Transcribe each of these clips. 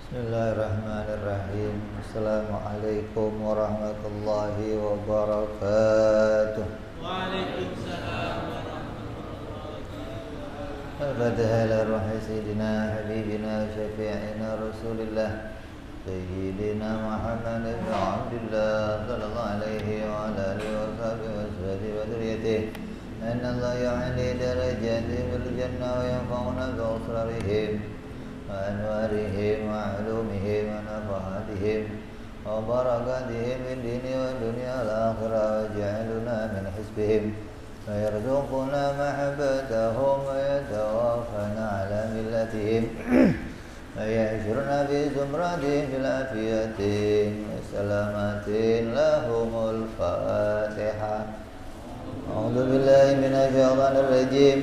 Bismillahirrahmanirrahim. Assalamualaikum warahmatullahi wabarakatuh. Waalaikumsalam warahmatullahi wabarakatuh. Al-Fatiha ila ruhi Sayyidina Habibina Syafi'ina Rasulillah Sayyidina Muhammad ibn Abdullah Sallallahu alaihi wa ala alihi wa sahbihi wa sahbihi wa dhuriyatihi Anna Allah ya'ali darajatihim bil jannah wa yanfa'una bi asrarihim وأنوارهم وعلومهم ونفحاتهم وبركاتهم في الدين والدنيا والآخرة واجعلنا من حزبهم ويرزقنا محبتهم ويتوفنا على ملتهم ويحشرنا في زمرتهم بالعافية والسلامة لهم الفاتحة أعوذ بالله من الشيطان الرجيم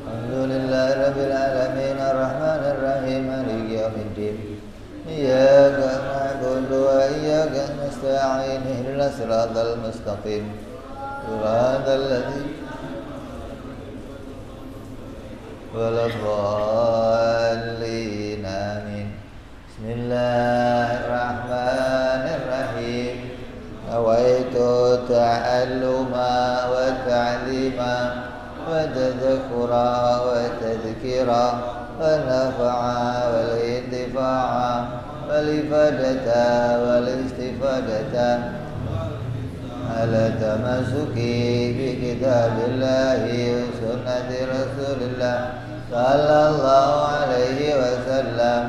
Alhamdulillahi Rabbil Alamin Ar-Rahmanir Rahim Maliki Yawmiddin Iyyaka na'budu wa iyyaka nasta'in Ihdinas siratal mustaqim Siratal ladzina waladdallin Amin Bismillahirrahmanirrahim Nawaitu ta'alluma wa ta'lima وتذكرا وتذكيرا والنفعا والانتفاعا والإفادة والاستفادة على تمسك بكتاب الله وسنة رسول الله صلى الله عليه وسلم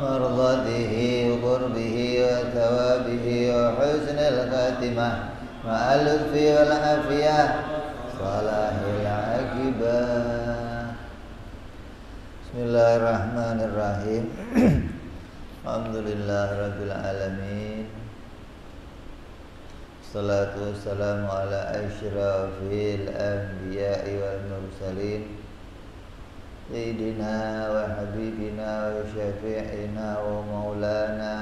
مرضاته وقربه وثوابه وحسن الخاتمة مع اللطف والعافية صلاح العاقبة بسم الله الرحمن الرحيم الحمد لله رب العالمين الصلاة والسلام على أشرف الأنبياء والمرسلين سيدنا وحبيبنا وشفيعنا ومولانا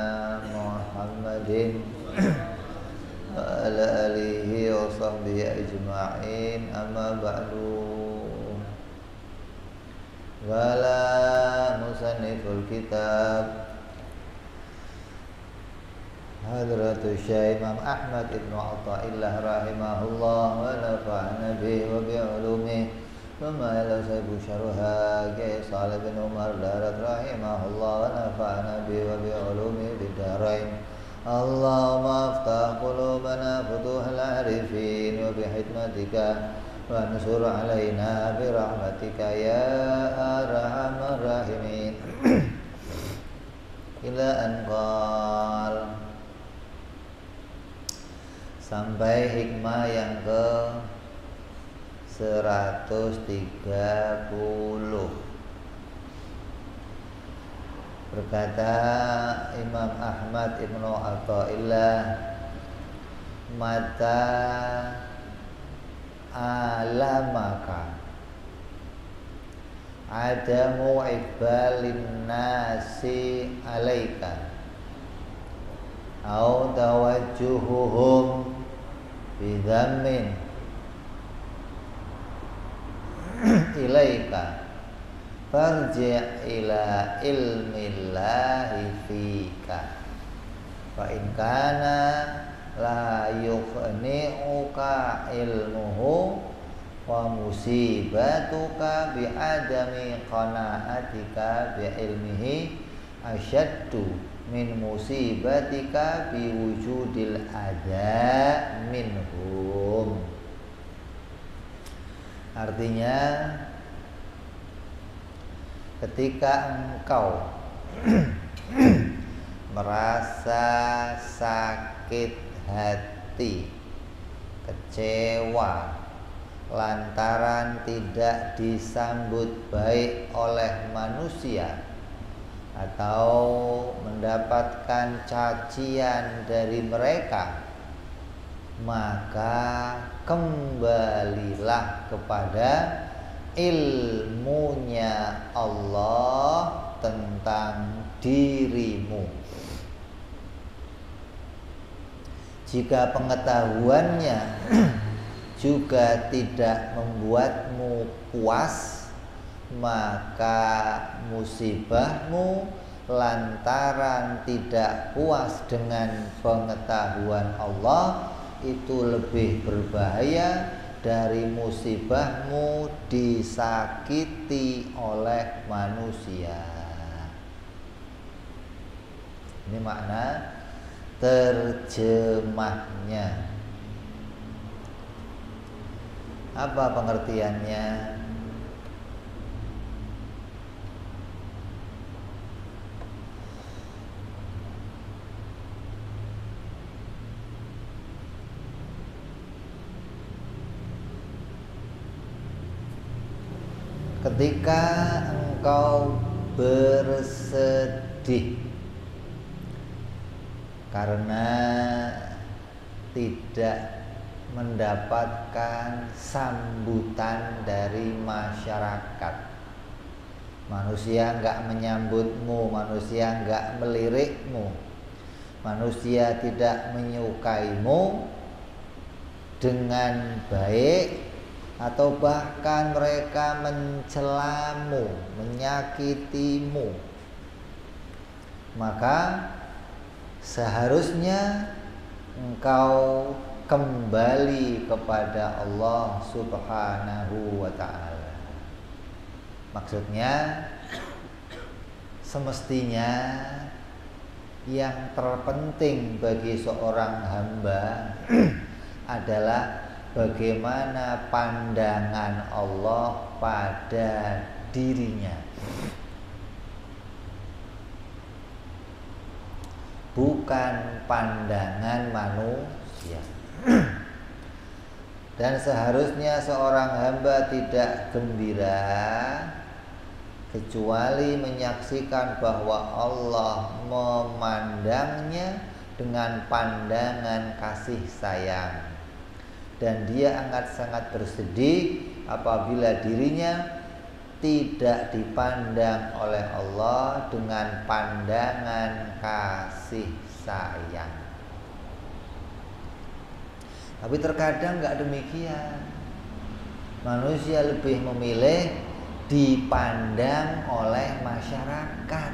محمد وعلى آله وصحبه أجمعين أما بعد قال مصنف الكتاب حضرة الشيخ إمام أحمد بن عطاءالله رحمه الله ونفعنا به وبعلومه ثم إلى سيف شرها كي صالح بن عمر دارت رحمه الله ونفعنا به وبعلومه في الدارين اللهم افتح قلوبنا فتوح العارفين وبحكمتك وانصر علينا برحمتك يا أرحم الراحمين إلى أن قال sampai hikmah yang ke 130 berkata Imam Ahmad Ibnu Athaillah mata alamaka adamu ibalin nasi alaika au tawajjuhuhum bidhammin ilaika farji' ila ilmillahi fika fa in kana la yukhni'uka ilmuhu wa musibatuka bi adami qana'atika bi ilmihi asyaddu min musibatika bi wujudil adha minhum. Artinya ketika engkau merasa sakit hati, kecewa lantaran tidak disambut baik oleh manusia atau mendapatkan cacian dari mereka, maka kembalilah kepada ilmunya Allah tentang dirimu. Jika pengetahuannya juga tidak membuatmu puas, maka musibahmu lantaran tidak puas dengan pengetahuan Allah itu lebih berbahaya dari musibahmu disakiti oleh manusia. Ini makna terjemahnya. Apa pengertiannya? Ketika engkau bersedih karena tidak mendapatkan sambutan dari masyarakat, manusia enggak menyambutmu, manusia enggak melirikmu, manusia tidak menyukaimu dengan baik, atau bahkan mereka mencelamu, menyakitimu, maka seharusnya engkau kembali kepada Allah Subhanahu wa ta'ala. Maksudnya semestinya yang terpenting bagi seorang hamba adalah bagaimana pandangan Allah pada dirinya, bukan pandangan manusia. Dan seharusnya seorang hamba tidak gembira kecuali menyaksikan bahwa Allah memandangnya dengan pandangan kasih sayang, dan dia akan sangat bersedih apabila dirinya tidak dipandang oleh Allah dengan pandangan kasih sayang. Tapi terkadang nggak demikian. Manusia lebih memilih dipandang oleh masyarakat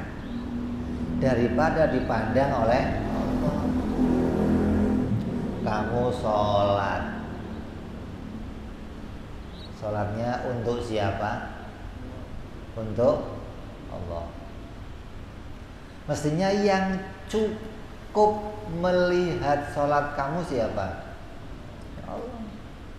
daripada dipandang oleh Allah. Kamu sholatnya untuk siapa? Untuk Allah. Mestinya yang cukup melihat sholat kamu siapa? Allah.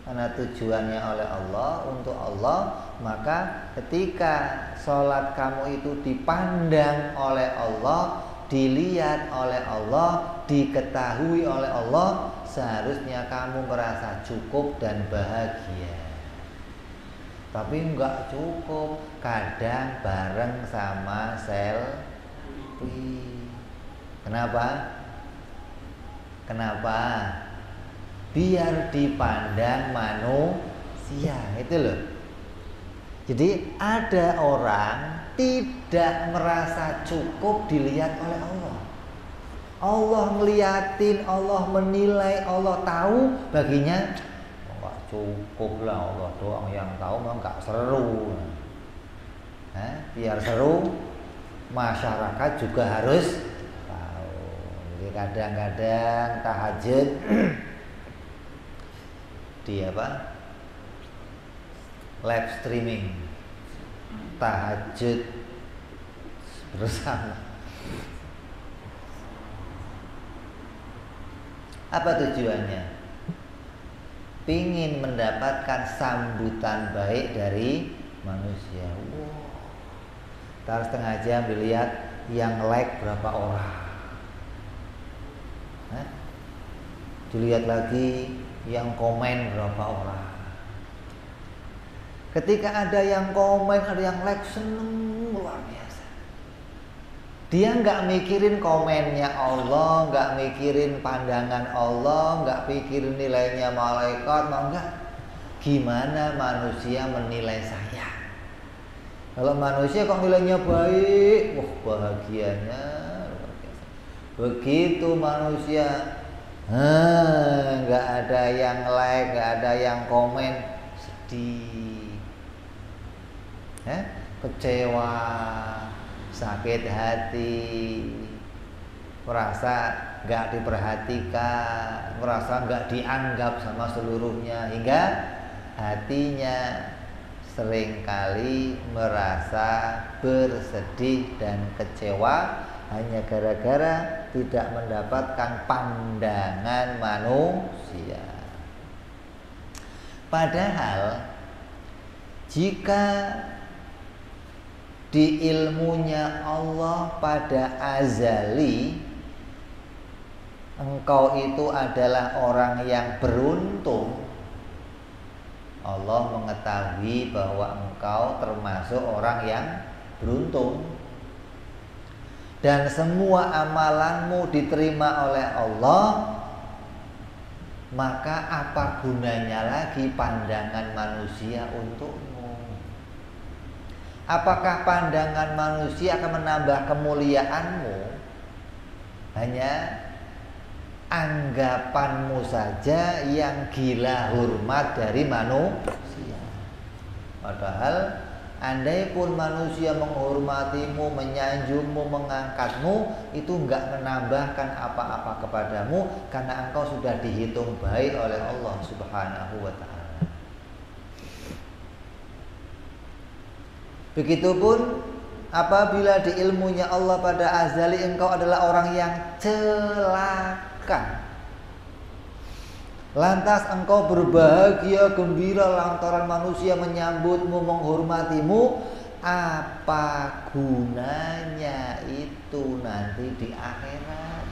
Karena tujuannya oleh Allah, untuk Allah, maka ketika sholat kamu itu dipandang oleh Allah, dilihat oleh Allah, diketahui oleh Allah, seharusnya kamu merasa cukup dan bahagia. Tapi enggak cukup, kadang bareng sama selfie. Kenapa? Biar dipandang manusia, itu loh. Jadi ada orang tidak merasa cukup dilihat oleh Allah. Allah ngeliatin, Allah menilai, Allah tahu, baginya enggak cukup lah, Allah doang yang tahu, memang enggak seru. Biar seru, masyarakat juga harus tahu. Jadi kadang-kadang tahajud di live streaming tahajud bersama. Apa tujuannya? Pingin mendapatkan sambutan baik dari manusia. Ntar setengah jam dilihat yang like berapa orang, dilihat lagi yang komen berapa orang. Ketika ada yang komen, ada yang like, seneng luar biasa. Dia nggak mikirin komennya Allah, nggak mikirin pandangan Allah, nggak mikirin nilainya malaikat, mau nggak? Gimana manusia menilai saya? Kalau manusia kok nilainya baik, wah bahagianya luar biasa. Begitu manusia nggak ada yang like, nggak ada yang komen, sedih, kecewa, sakit hati, merasa nggak diperhatikan, merasa nggak dianggap sama seluruhnya, hingga hatinya seringkali merasa bersedih dan kecewa hanya gara-gara tidak mendapatkan pandangan manusia. Padahal jika di ilmunya Allah pada azali engkau itu adalah orang yang beruntung, Allah mengetahui bahwa engkau termasuk orang yang beruntung, dan semua amalanmu diterima oleh Allah, maka apa gunanya lagi pandangan manusia untukmu? Apakah pandangan manusia akan menambah kemuliaanmu? Hanya anggapanmu saja yang gila hormat dari manusia. Padahal andai pun manusia menghormatimu, menyanjungmu, mengangkatmu, itu enggak menambahkan apa-apa kepadamu, karena engkau sudah dihitung baik oleh Allah Subhanahu wa ta'ala. Begitupun apabila di ilmunya Allah pada azali engkau adalah orang yang celaka, lantas engkau berbahagia gembira lantaran manusia menyambutmu, menghormatimu, apa gunanya itu nanti di akhirat?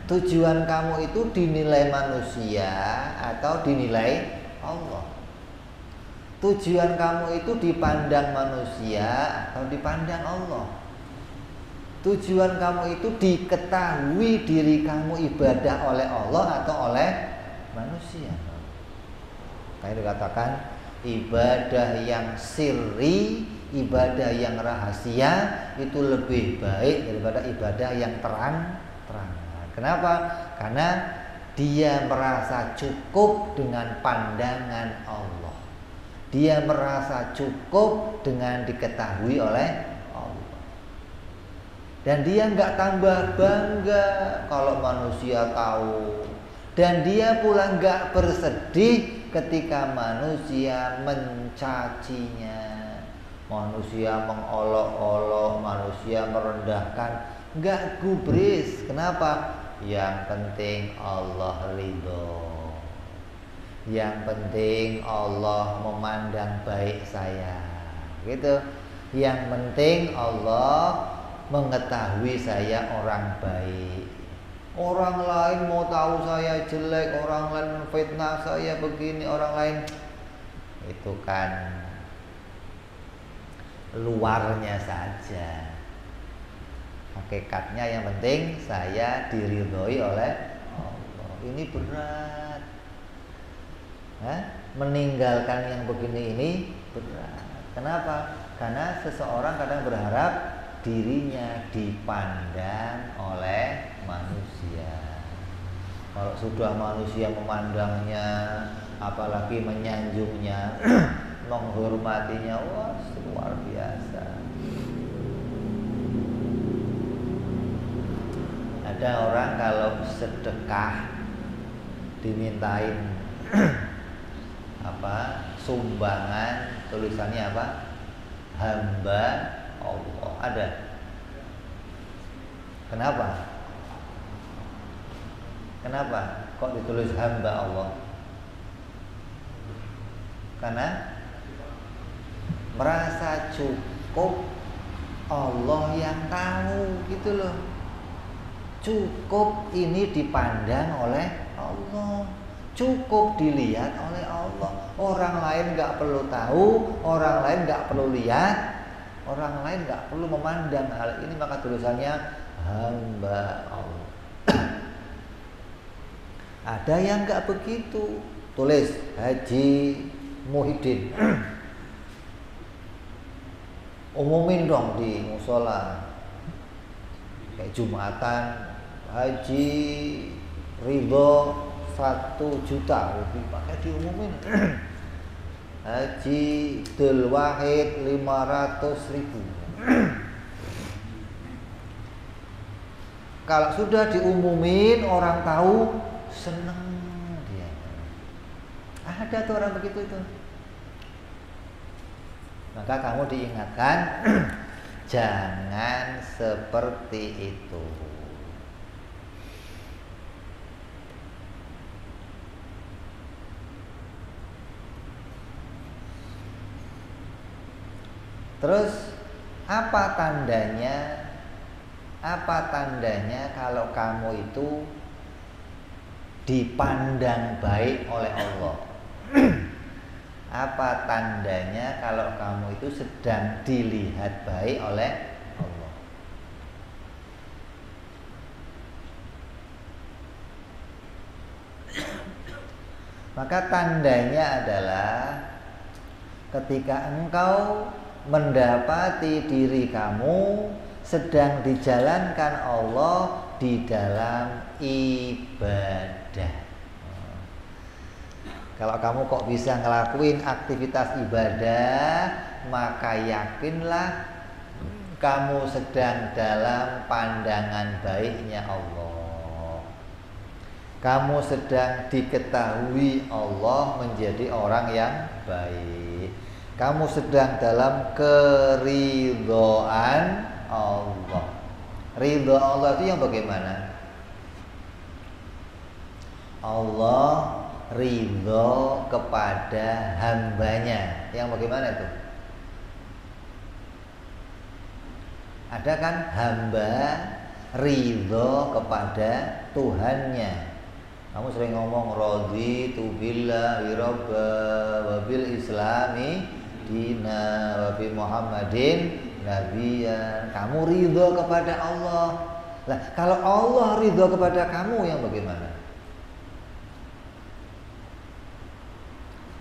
Tujuan kamu itu dinilai manusia atau dinilai Allah? Tujuan kamu itu dipandang manusia atau dipandang Allah? Tujuan kamu itu diketahui diri kamu ibadah oleh Allah atau oleh manusia? Kayak dikatakan ibadah yang sirri, ibadah yang rahasia itu lebih baik daripada ibadah yang terang-terangan. Kenapa? Karena dia merasa cukup dengan pandangan Allah. Dia merasa cukup dengan diketahui oleh Allah. Dan dia nggak tambah bangga kalau manusia tahu. Dan dia pula nggak bersedih ketika manusia mencacinya, manusia mengolok-olok, manusia merendahkan. Nggak gubris. Kenapa? Yang penting Allah ridho. Yang penting Allah memandang baik saya, gitu. Yang penting Allah mengetahui saya orang baik. Orang lain mau tahu saya jelek, orang lain menfitnah saya begini, orang lain itu kan luarnya saja. Hakikatnya yang penting saya diridhoi oleh Allah. Ini berat. Meninggalkan yang begini ini berat. Kenapa? Karena seseorang kadang berharap dirinya dipandang oleh manusia. Kalau sudah manusia memandangnya, apalagi menyanjungnya, menghormatinya, wah luar biasa. Ada orang kalau sedekah dimintain sumbangan, tulisannya apa? Hamba Allah. Ada. Kenapa? Kenapa kok ditulis hamba Allah? Karena merasa cukup Allah yang tahu, gitu loh. Cukup ini dipandang oleh Allah, cukup dilihat oleh Allah. Orang lain nggak perlu tahu, orang lain nggak perlu lihat, orang lain nggak perlu memandang hal ini, maka tulisannya hamba Allah. Ada yang nggak begitu, tulis Haji Muhyiddin. Umumin dong di musola, kayak Jumatan, haji ridho 1 juta lebih pakai diumumin. Haji Dul Wahid 500.000. Kalau sudah diumumin, orang tahu, seneng dia. Ada tuh orang begitu itu. Maka kamu diingatkan jangan seperti itu. Terus apa tandanya? Apa tandanya kalau kamu itu dipandang baik oleh Allah? Apa tandanya kalau kamu itu sedang dilihat baik oleh Allah? Maka tandanya adalah ketika engkau mendapati diri kamu sedang dijalankan Allah di dalam ibadah. Kalau kamu kok bisa ngelakuin aktivitas ibadah, maka yakinlah kamu sedang dalam pandangan baiknya Allah. Kamu sedang diketahui Allah menjadi orang yang baik. Kamu sedang dalam keridhaan Allah. Ridho Allah itu yang bagaimana? Allah ridho kepada hambanya. Yang bagaimana itu? Ada kan hamba ridho kepada Tuhannya. Kamu sering ngomong raditu billahi rabba wa bil islami dina wa bi Muhammadin nabiyan. Kamu ridho kepada Allah. Lah, kalau Allah ridho kepada kamu, yang bagaimana?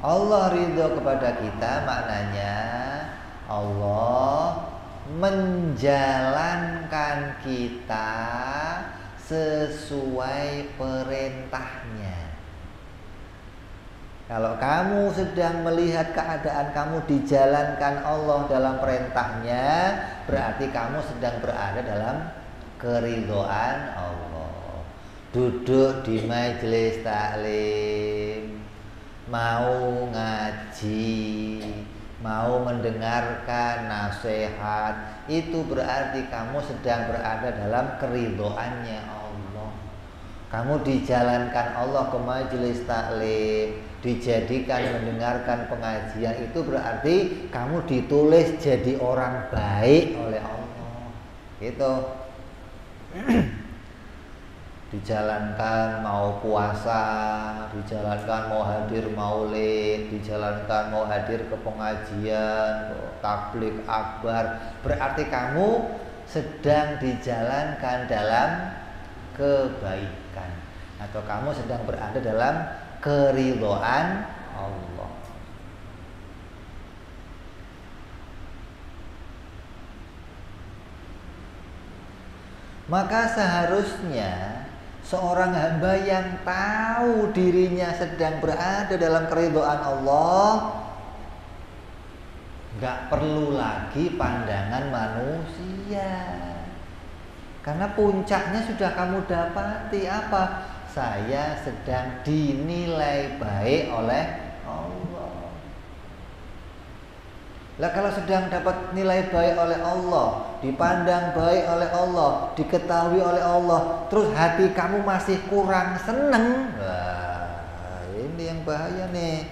Allah ridho kepada kita, maknanya Allah menjalankan kita sesuai perintahnya. Kalau kamu sedang melihat keadaan kamu dijalankan Allah dalam perintahnya, berarti kamu sedang berada dalam keridhaan Allah. Duduk di majelis taklim, mau ngaji, mau mendengarkan nasihat, itu berarti kamu sedang berada dalam keridhaannya Allah. Kamu dijalankan Allah ke majelis taklim, dijadikan mendengarkan pengajian, itu berarti kamu ditulis jadi orang baik oleh Allah. Gitu. Dijalankan mau puasa, dijalankan mau hadir maulid, dijalankan mau hadir ke pengajian, tabligh akbar, berarti kamu sedang dijalankan dalam kebaikan, atau kamu sedang berada dalam keridhaan Allah. Maka seharusnya seorang hamba yang tahu dirinya sedang berada dalam keridhaan Allah, gak perlu lagi pandangan manusia, karena puncaknya sudah kamu dapati. Apa? Saya sedang dinilai baik oleh Allah. Lah, kalau sedang dapat nilai baik oleh Allah, dipandang baik oleh Allah, diketahui oleh Allah, terus hati kamu masih kurang seneng, wah, ini yang bahaya nih.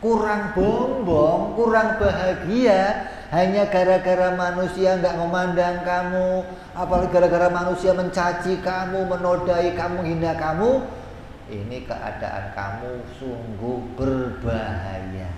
Kurang bombong, kurang bahagia, hanya gara-gara manusia nggak memandang kamu, apalagi gara-gara manusia mencaci kamu, menodai kamu, hina kamu. Ini keadaan kamu sungguh berbahaya.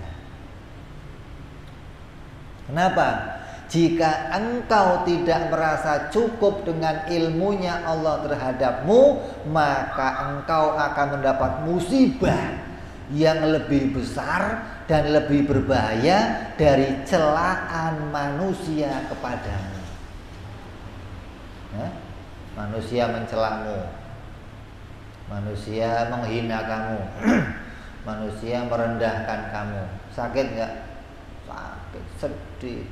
Kenapa? Jika engkau tidak merasa cukup dengan ilmunya Allah terhadapmu, maka engkau akan mendapat musibah yang lebih besar dan lebih berbahaya dari celaan manusia kepadamu. manusia mencelamu, manusia menghina kamu, manusia merendahkan kamu, sakit nggak? Sakit, sedih.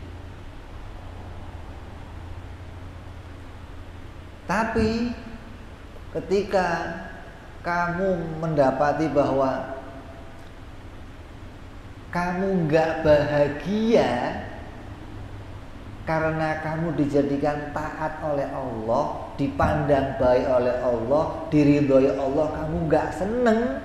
Tapi ketika kamu mendapati bahwa kamu nggak bahagia karena kamu dijadikan taat oleh Allah, dipandang baik oleh Allah, diridhoi Allah, kamu nggak seneng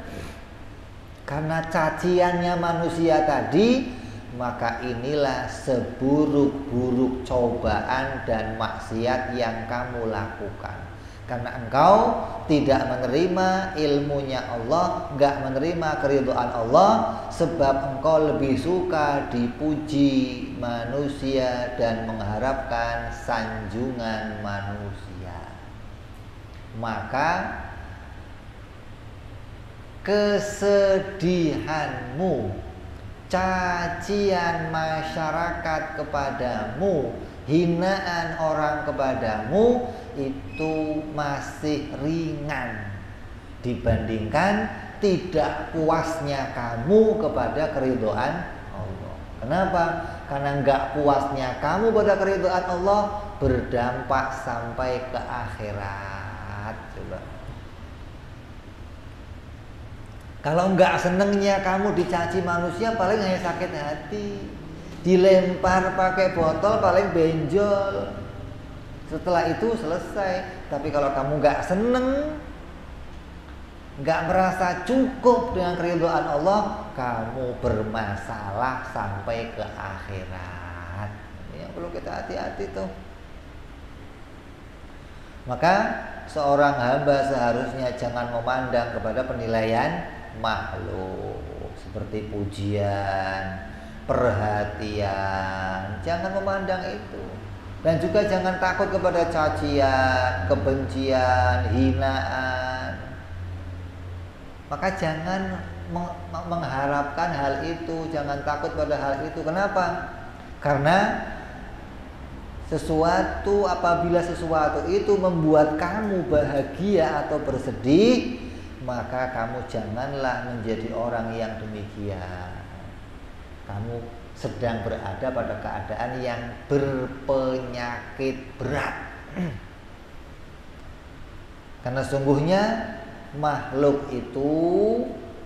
karena caciannya manusia tadi, maka inilah seburuk-buruk cobaan dan maksiat yang kamu lakukan. Karena engkau tidak menerima ilmunya Allah, nggak menerima keridhaan Allah, sebab engkau lebih suka dipuji manusia dan mengharapkan sanjungan manusia. Maka kesedihanmu, cacian masyarakat kepadamu, hinaan orang kepadamu itu masih ringan dibandingkan tidak puasnya kamu kepada keridhaan Allah. Kenapa? Karena enggak puasnya kamu pada keridhaan Allah berdampak sampai ke akhirat. Coba. Kalau enggak senengnya kamu dicaci manusia, paling hanya sakit hati. Dilempar pakai botol paling benjol. Setelah itu selesai. Tapi kalau kamu nggak seneng, nggak merasa cukup dengan keridhaan Allah, kamu bermasalah sampai ke akhirat. Ini yang perlu kita hati-hati tuh. Maka seorang hamba seharusnya jangan memandang kepada penilaian makhluk seperti pujian, perhatian, jangan memandang itu. Dan juga jangan takut kepada cacian, kebencian, hinaan. Maka jangan mengharapkan hal itu, jangan takut pada hal itu. Kenapa? Karena apabila sesuatu itu membuat kamu bahagia atau bersedih, maka kamu janganlah menjadi orang yang demikian. Kamu sedang berada pada keadaan yang berpenyakit berat. Karena sungguhnya makhluk itu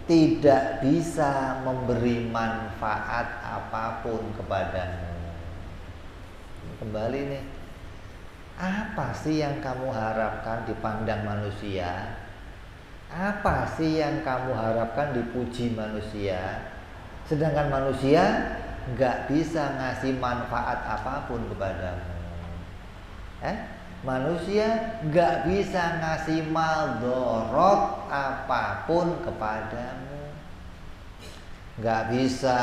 tidak bisa memberi manfaat apapun kepadamu. Kembali nih, apa sih yang kamu harapkan dipandang manusia? Apa sih yang kamu harapkan dipuji manusia? Sedangkan manusia nggak bisa ngasih manfaat apapun kepadamu. Manusia nggak bisa ngasih maldorot apapun kepadamu, nggak bisa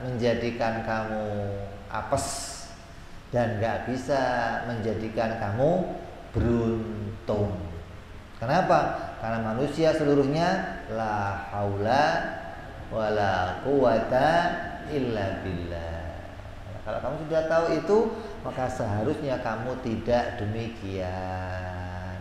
menjadikan kamu apes dan nggak bisa menjadikan kamu beruntung. Kenapa? Karena manusia seluruhnya la haula wala quwata illa billah. Kalau kamu sudah tahu itu, maka seharusnya kamu tidak demikian.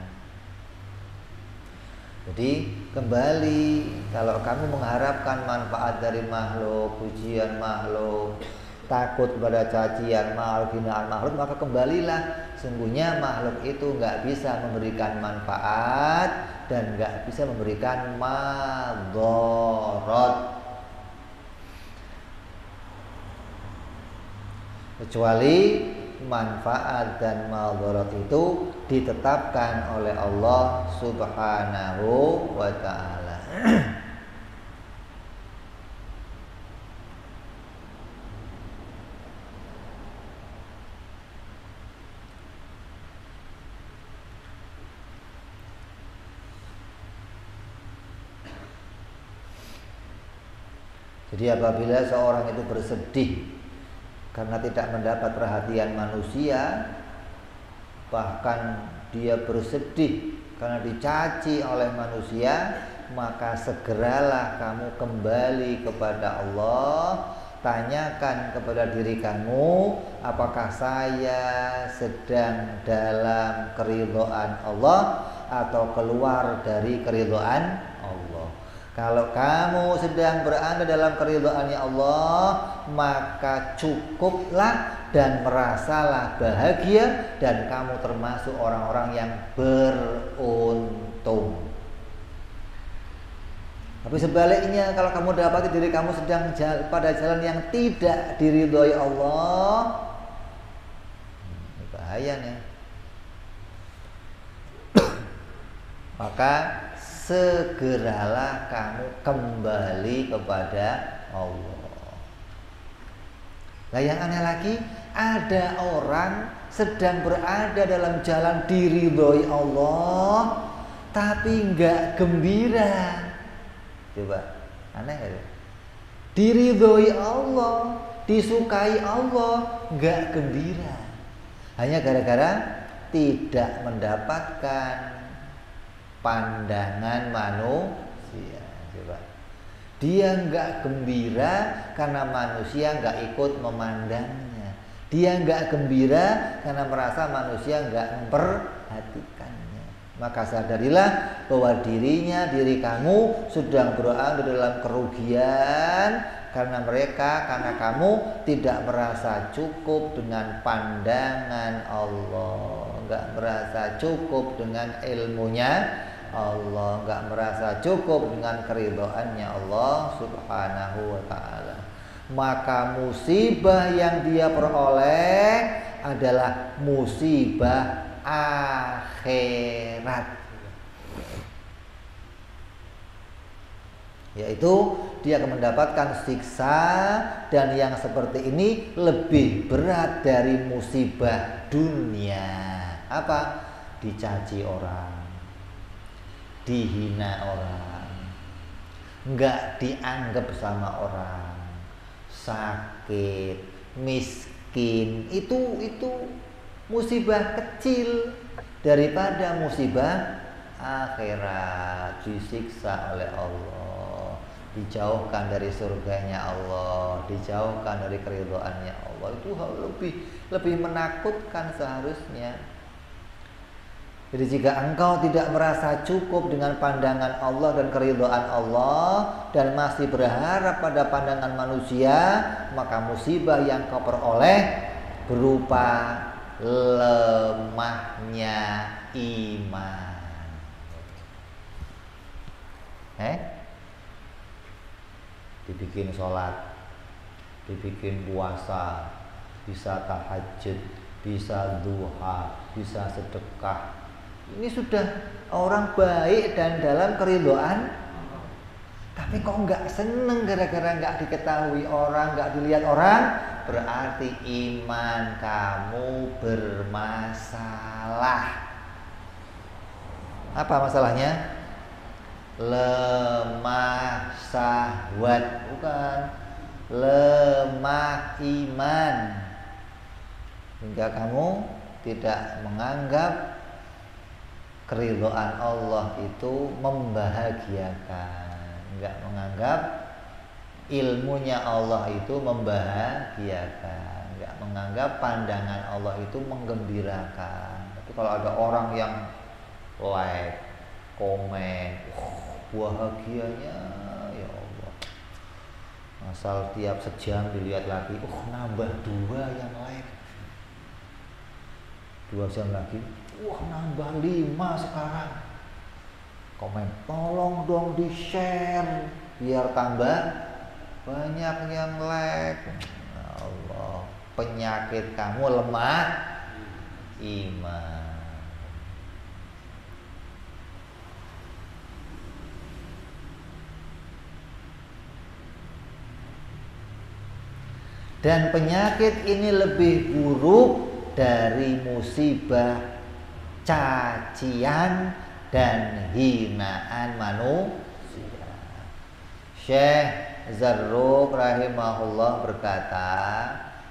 Jadi kembali, kalau kamu mengharapkan manfaat dari makhluk, pujian makhluk, takut pada cacian makhluk, hinaan makhluk, maka kembalilah, sungguhnya makhluk itu nggak bisa memberikan manfaat dan nggak bisa memberikan madorot, kecuali manfaat dan madorot itu ditetapkan oleh Allah Subhanahu wa ta'ala. Jadi apabila seorang itu bersedih karena tidak mendapat perhatian manusia, bahkan dia bersedih karena dicaci oleh manusia, maka segeralah kamu kembali kepada Allah tanyakan kepada diri kamu, apakah saya sedang dalam keridhaan Allah atau keluar dari keridhaan Allah. Kalau kamu sedang berada dalam keridhaannya Allah, maka cukuplah dan merasalah bahagia, dan kamu termasuk orang-orang yang beruntung. Tapi sebaliknya, kalau kamu dapati diri kamu sedang pada jalan yang tidak diridhoi Allah, bahaya nih. Maka segeralah kamu kembali kepada Allah. Nah, yang aneh lagi, ada orang sedang berada dalam jalan diridhoi Allah, tapi nggak gembira. Coba, aneh ya? Diridhoi Allah, disukai Allah, nggak gembira. Hanya gara-gara tidak mendapatkan pandangan manusia. Coba, dia nggak gembira karena manusia nggak ikut memandangnya. Dia nggak gembira karena merasa manusia nggak memperhatikannya. Maka sadarilah bahwa diri kamu sedang berada dalam kerugian karena kamu tidak merasa cukup dengan pandangan Allah, nggak merasa cukup dengan ilmunya Allah, nggak merasa cukup dengan keridhaannya Allah Subhanahu wa ta'ala. Maka musibah yang dia peroleh adalah musibah akhirat, yaitu dia akan mendapatkan siksa, dan yang seperti ini lebih berat dari musibah dunia. Apa? Dicaci orang, dihina orang, nggak dianggap sama orang, sakit, miskin, itu musibah kecil daripada musibah akhirat. Disiksa oleh Allah, dijauhkan dari surganya Allah, dijauhkan dari keridhaannya Allah. Itu hal lebih menakutkan seharusnya. Jadi jika engkau tidak merasa cukup dengan pandangan Allah dan keridhaan Allah, dan masih berharap pada pandangan manusia, maka musibah yang kau peroleh berupa lemahnya iman. Dibikin sholat, dibikin puasa, bisa tahajud, bisa duha, bisa sedekah. Ini sudah orang baik dan dalam keridhaan, tapi kok nggak seneng gara-gara nggak diketahui orang, nggak dilihat orang, berarti iman kamu bermasalah. Apa masalahnya? Lemah syahwat, bukan, lemah iman, hingga kamu tidak menganggap keridhaan Allah itu membahagiakan, nggak menganggap ilmunya Allah itu membahagiakan, nggak menganggap pandangan Allah itu menggembirakan. Tapi kalau ada orang yang like, komen, bahagianya ya Allah, asal tiap sejam dilihat lagi, nambah 2 yang like, 2 jam lagi, nambah 5 sekarang. Komen, tolong dong di share biar tambah banyak yang like. Ya Allah, penyakit kamu lemah iman. Dan penyakit ini lebih buruk dari musibah cacian dan hinaan manusia. Syekh Zarruq rahimahullah berkata,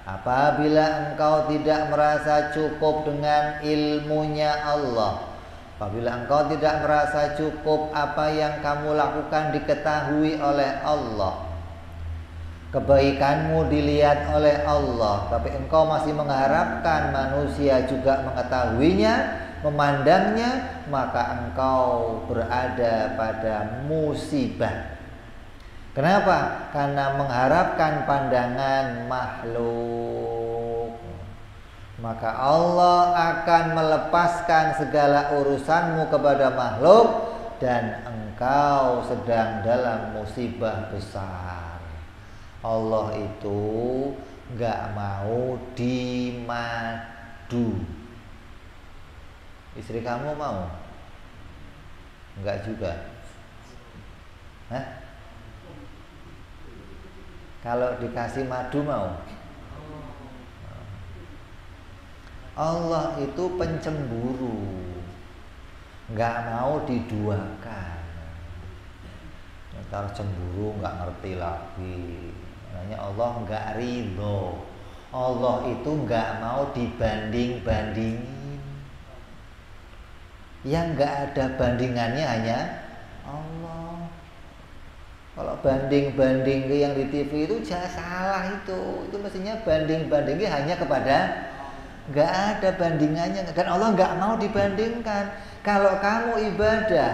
apabila engkau tidak merasa cukup dengan ilmunya Allah, apabila engkau tidak merasa cukup apa yang kamu lakukan diketahui oleh Allah, kebaikanmu dilihat oleh Allah, tapi engkau masih mengharapkan manusia juga mengetahuinya, memandangnya, maka engkau berada pada musibah. Kenapa? Karena mengharapkan pandangan makhluk. Maka Allah akan melepaskan segala urusanmu kepada makhluk dan engkau sedang dalam musibah besar. Allah itu gak mau dimadu. Istri kamu mau? Enggak juga. Hah? Kalau dikasih madu mau? Allah itu pencemburu, nggak mau diduakan. Ntar cemburu nggak ngerti lagi. Makanya Allah nggak ridho. Allah itu nggak mau dibanding-bandingin. Yang nggak ada bandingannya hanya Allah. Kalau banding-banding yang di TV itu jangan salah itu. Itu mestinya banding-bandingnya hanya kepada, nggak ada bandingannya, dan Allah nggak mau dibandingkan. Kalau kamu ibadah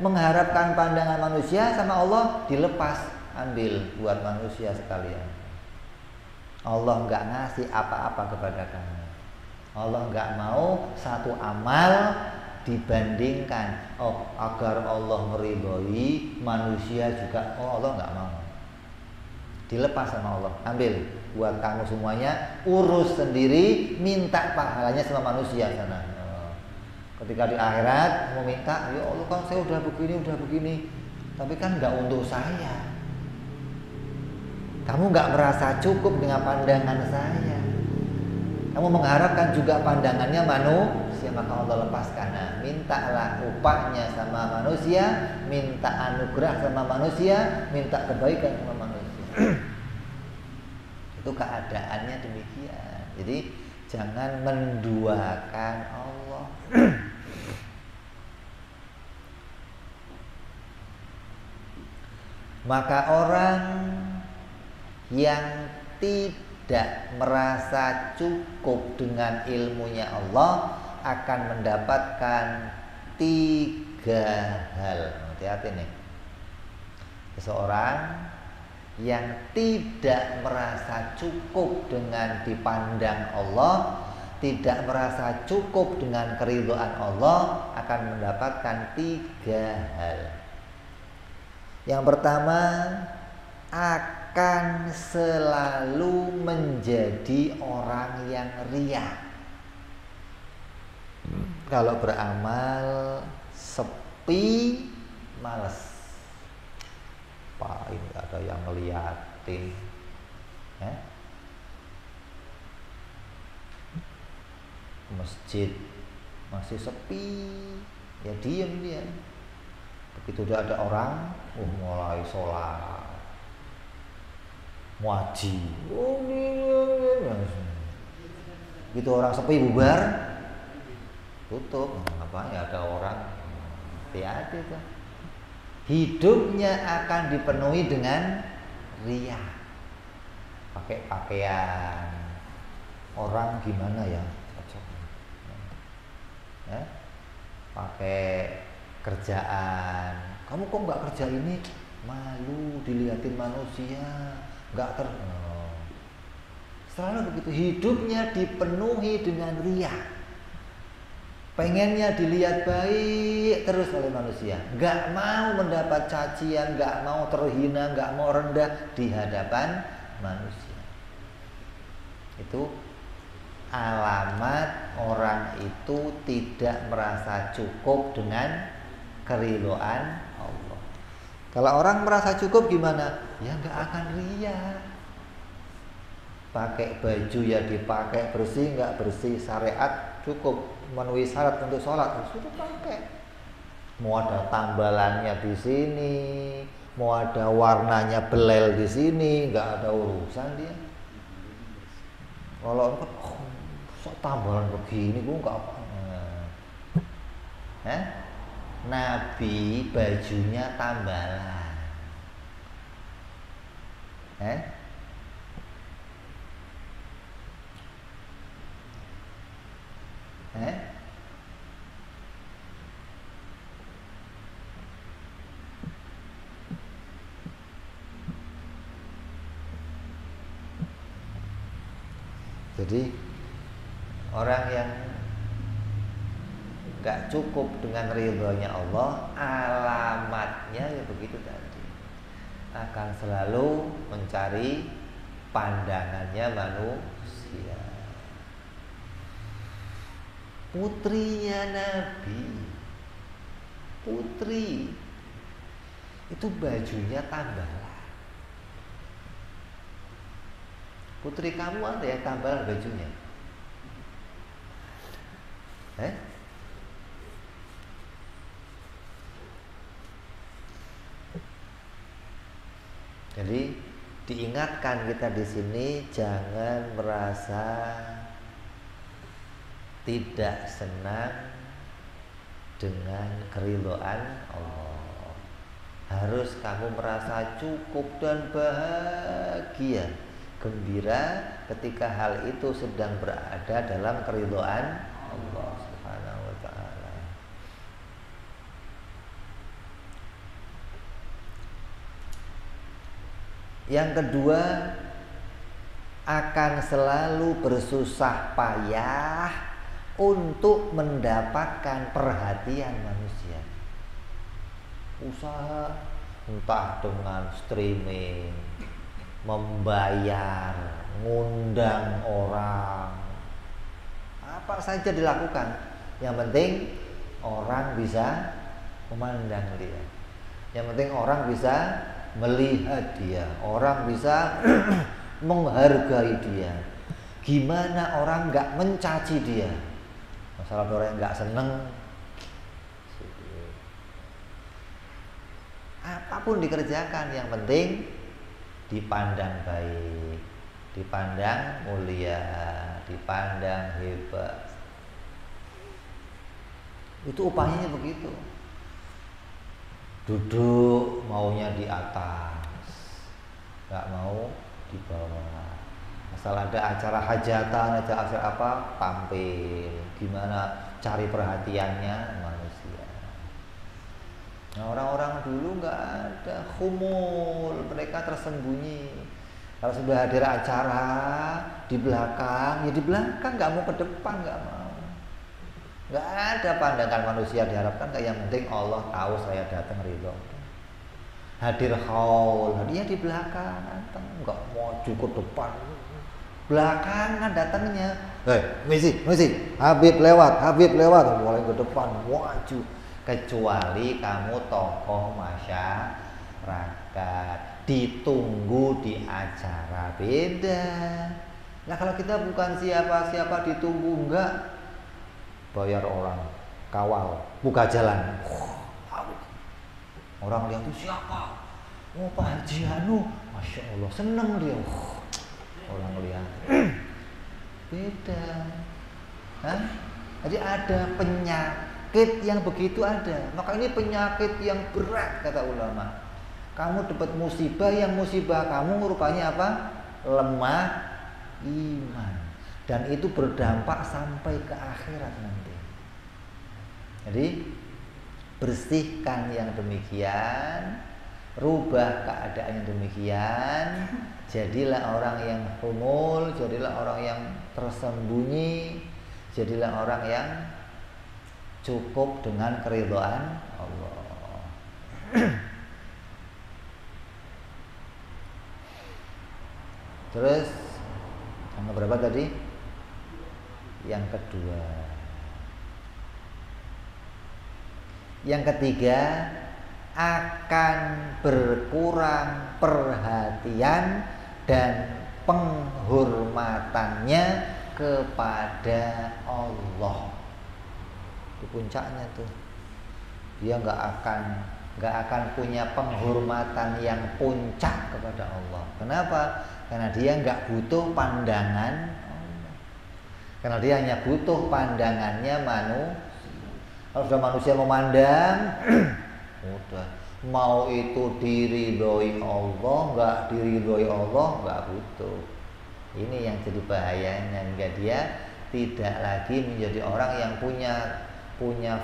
mengharapkan pandangan manusia, sama Allah dilepas, ambil buat manusia sekalian. Allah nggak ngasih apa-apa kepada kamu. Allah nggak mau satu amal dibandingkan. Oh, agar Allah meridhoi manusia juga. Oh, Allah nggak mau. Dilepas sama Allah, ambil buat kamu semuanya, urus sendiri, minta pahalanya sama manusia sana. Ketika di akhirat mau minta, ya Allah kan saya udah begini, tapi kan nggak untuk saya. Kamu nggak merasa cukup dengan pandangan saya. Kamu mengharapkan juga pandangannya manusia, maka Allah lepaskan. Nah, mintalah upahnya sama manusia, minta anugerah sama manusia, minta kebaikan sama manusia. Itu keadaannya demikian. Jadi jangan menduakan Allah. Maka orang yang tidak merasa cukup dengan ilmunya Allah akan mendapatkan 3 hal. Hati-hati nih. Seseorang yang tidak merasa cukup dengan dipandang Allah, tidak merasa cukup dengan keridhaan Allah, akan mendapatkan 3 hal. Yang pertama, akan selalu menjadi orang yang riya. Kalau beramal sepi, malas. Pak, ini ada yang ngeliatin, masjid masih sepi, ya diem dia. Begitu udah ada orang, mulai sholat, muaji, gitu. Orang sepi bubar, tutup. Apa ya, ada orang, hati-hati tuh. Hidupnya akan dipenuhi dengan riya. Pakai pakaian, orang gimana ya, pakai kerjaan. Kamu kok nggak kerja ini? Malu dilihatin manusia, nggak selalu begitu. Hidupnya dipenuhi dengan riya. Pengennya dilihat baik terus oleh manusia, nggak mau mendapat cacian, nggak mau terhina, nggak mau rendah di hadapan manusia. Itu alamat orang itu tidak merasa cukup dengan keridhaan Allah. Kalau orang merasa cukup gimana? Ya nggak akan riya. Pakai baju ya dipakai, bersih nggak bersih, syariat cukup memenuhi syarat untuk sholat, sudah pakai. Mau ada tambalannya di sini, mau ada warnanya belel di sini, nggak ada urusan dia. Kalau sok tambalan begini, gue nggak apa. Nabi bajunya tambalan, Jadi orang yang nggak cukup dengan ridhonya Allah, alamatnya ya begitu tadi, akan selalu mencari pandangannya manusia. Putrinya Nabi, putri itu bajunya tambalan. Putri kamu ada yang tambalan bajunya? Jadi diingatkan kita di sini jangan merasa tidak senang dengan keridhaan Allah. Harus kamu merasa cukup dan bahagia, gembira ketika hal itu sedang berada dalam keridhaan Allah Subhanahu wa ta'ala. Yang kedua, akan selalu bersusah payah untuk mendapatkan perhatian manusia. Usaha entah dengan streaming, membayar, ngundang orang, apa saja dilakukan. Yang penting orang bisa memandang dia. Yang penting orang bisa melihat dia, orang bisa menghargai dia. Gimana orang nggak mencaci dia? Masalah orang yang nggak seneng, apapun dikerjakan, yang penting dipandang baik, dipandang mulia, dipandang hebat. Itu upayanya begitu. Duduk maunya di atas, nggak mau di bawah. Asal ada acara hajatan, acara apa, tampil. Gimana cari perhatiannya manusia. Nah, orang-orang dulu nggak ada khumul, mereka tersembunyi. Kalau sudah hadir acara di belakang, ya di belakang, nggak mau ke depan, nggak mau. Nggak ada pandangan manusia diharapkan, kayak yang penting Allah tahu saya datang ridho. Hadir haul, dia di belakang, nggak mau cukup depan, belakangan datangnya. Misi, Habib lewat, mulai ke depan, maju. Kecuali kamu tokoh masyarakat, ditunggu di acara, beda. Nah kalau kita bukan siapa-siapa ditunggu, enggak, bayar orang kawal, buka jalan. Orang lihat itu siapa? Oh Pak Haji Anu, Masya Allah, seneng dia. Orang lihat beda. Jadi ada penyakit yang begitu ada. Maka ini penyakit yang berat kata ulama. Kamu dapat musibah, yang musibah kamu rupanya apa? Lemah iman. Dan itu berdampak sampai ke akhirat nanti. Jadi bersihkan yang demikian, rubah keadaan yang demikian. Jadilah orang yang humul, jadilah orang yang tersembunyi, jadilah orang yang cukup dengan keridhaan Allah. Terus yang berapa tadi? Yang kedua. Yang ketiga, akan berkurang perhatian dan penghormatannya kepada Allah. Itu puncaknya tuh. Dia nggak akan punya penghormatan yang puncak kepada Allah. Kenapa? Karena dia nggak butuh pandangan Allah. Karena dia hanya butuh pandangannya manusia. Kalau sudah manusia memandang, udah. Mau itu diridhoi Allah, nggak diridhoi Allah, nggak butuh. Ini yang jadi bahayanya, hingga dia tidak lagi menjadi orang yang punya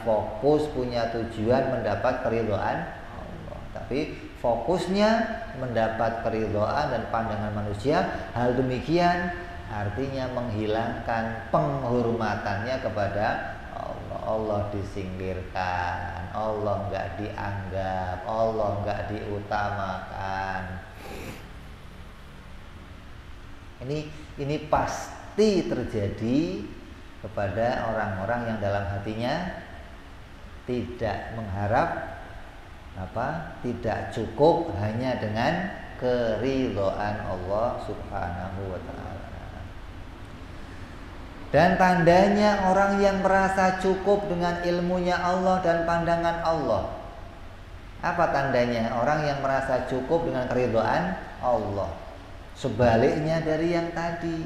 fokus, punya tujuan mendapat keridhaan Allah. Tapi fokusnya mendapat keridhaan dan pandangan manusia. Hal demikian artinya menghilangkan penghormatannya kepada Allah. Allah disingkirkan, Allah nggak dianggap, Allah nggak diutamakan. Ini pasti terjadi kepada orang-orang yang dalam hatinya tidak mengharap tidak cukup hanya dengan keridhaan Allah Subhanahu wa ta'ala. Dan tandanya orang yang merasa cukup dengan ilmunya Allah dan pandangan Allah. Apa tandanya? Orang yang merasa cukup dengan keridhaan Allah. Sebaliknya dari yang tadi,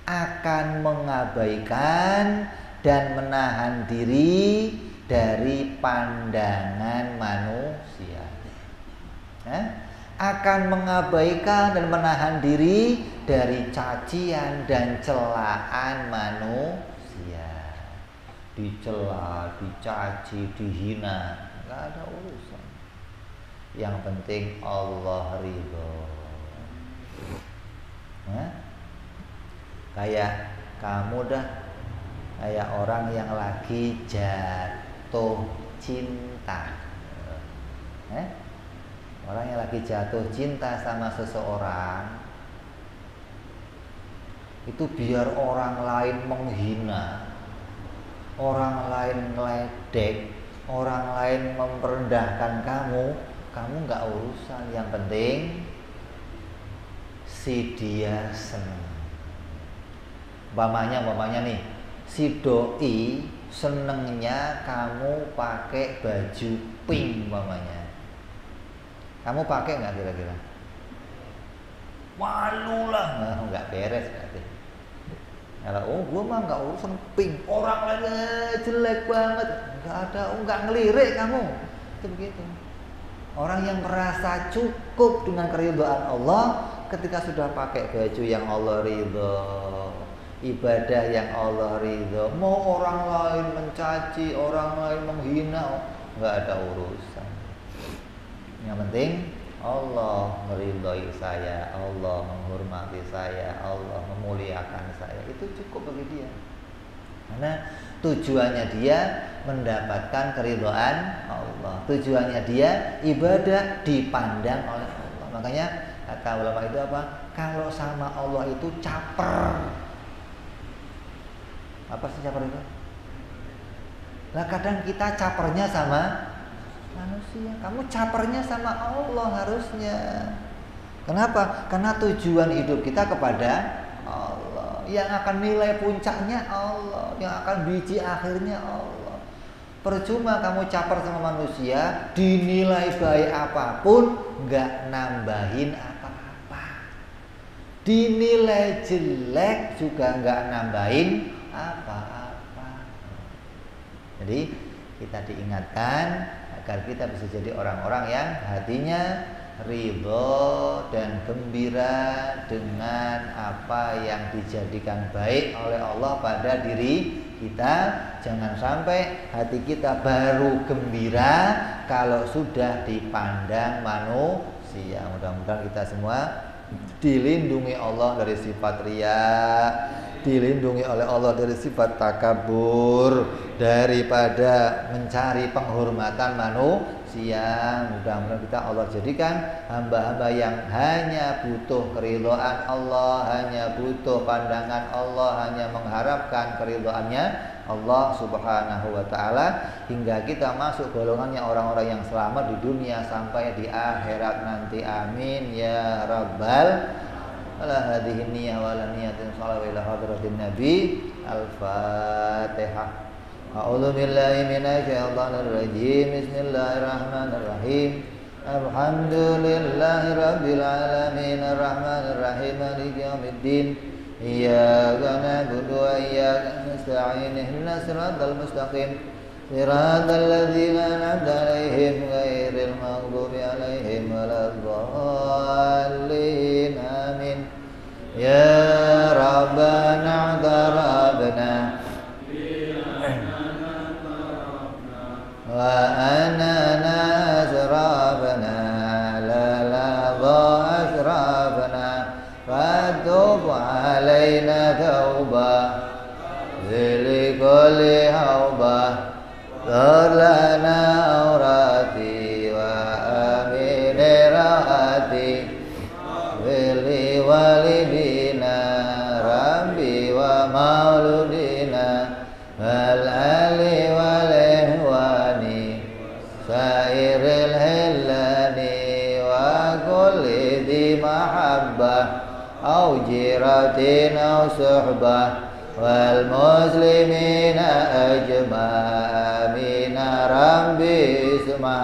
akan mengabaikan dan menahan diri dari pandangan manusia. Akan mengabaikan dan menahan diri dari cacian dan celaan manusia. Dicela, dicaci, dihina, nggak ada urusan. Yang penting Allah ridho. Kayak kamu dah, kayak orang yang lagi jatuh cinta. Orang yang lagi jatuh cinta sama seseorang, itu biar orang lain menghina, orang lain meledek, orang lain memperendahkan kamu nggak urusan. Yang penting si dia senang. Umpamanya nih, si doi senengnya kamu pakai baju pink umpamanya. Kamu pakai nggak kira-kira? Malu lah, nggak beres berarti. Kalau gue mah nggak urusan pink, orang lain jelek banget, nggak ada, nggak ngelirik kamu. Itu begitu. Orang yang merasa cukup dengan keridhaan Allah, ketika sudah pakai baju yang Allah ridho, ibadah yang Allah ridho, mau orang lain mencaci, orang lain menghina, nggak ada urusan. Yang penting Allah meridhoi saya, Allah menghormati saya, Allah memuliakan saya. Itu cukup bagi dia. Karena tujuannya dia mendapatkan keridhaan Allah. Tujuannya dia ibadah dipandang oleh Allah. Makanya kata ulama itu apa? Kalau sama Allah itu caper. Apa sih caper itu? Nah kadang kita capernya sama manusia. Kamu capernya sama Allah harusnya. Kenapa? Karena tujuan hidup kita kepada Allah. Yang akan nilai puncaknya Allah, yang akan biji akhirnya Allah. Percuma kamu caper sama manusia, dinilai baik apapun, nggak nambahin apa-apa. Dinilai jelek juga nggak nambahin apa-apa. Jadi kita diingatkan agar kita bisa jadi orang-orang yang hatinya ridho dan gembira dengan apa yang dijadikan baik oleh Allah pada diri kita. Jangan sampai hati kita baru gembira kalau sudah dipandang manusia. Mudah-mudahan kita semua dilindungi Allah dari sifat riya, dilindungi oleh Allah dari sifat takabur, daripada mencari penghormatan manusia. Mudah-mudahan kita Allah jadikan hamba-hamba yang hanya butuh keridhaan Allah, hanya butuh pandangan Allah, hanya mengharapkan keridhaannya Allah Subhanahu wa ta'ala, hingga kita masuk golongannya orang-orang yang selamat di dunia sampai di akhirat nanti. Amin ya rabbal ala hadhihi niyyah wa ala niyatin shalawat ila hadratin nabi. Al-Fatihah. A'udzu billahi minasyaitonir rajim. Bismillahirrahmanirrahim. Alhamdulillahi rabbil alamin arrahmanir rahim maliki yaumiddin. Iyyaka na'budu wa iyyaka nasta'in. Ihdinas siratal mustaqim. Siratal ladzina an'amta 'alaihim ghairil maghdubi 'alaihim waladdallin. Amin. Ya Rabbana darabna wa anana asrafna la la asrafna fatub alaina محبة أو جيرة أو صحبة والمسلمين أجمع آمين ربي اسمع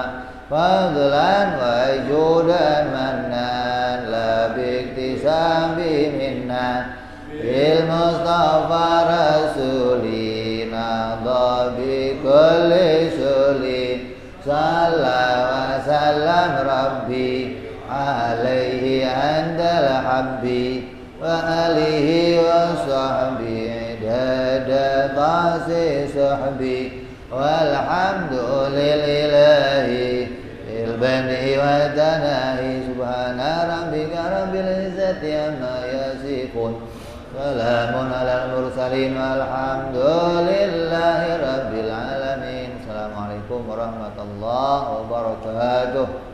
فضلا وجودا منان لا باكتساب منا بالمصطفى رسولنا ضابي بكل سولي صلى وسلم ربي عليه عند الحب وآله وصحبه عدد طاسي صحبي والحمد لله بالبدء والتناهي سبحان ربك رب العزة عما يصفون سلام على المرسلين والحمد لله رب العالمين. Assalamualaikum warahmatullahi wabarakatuh.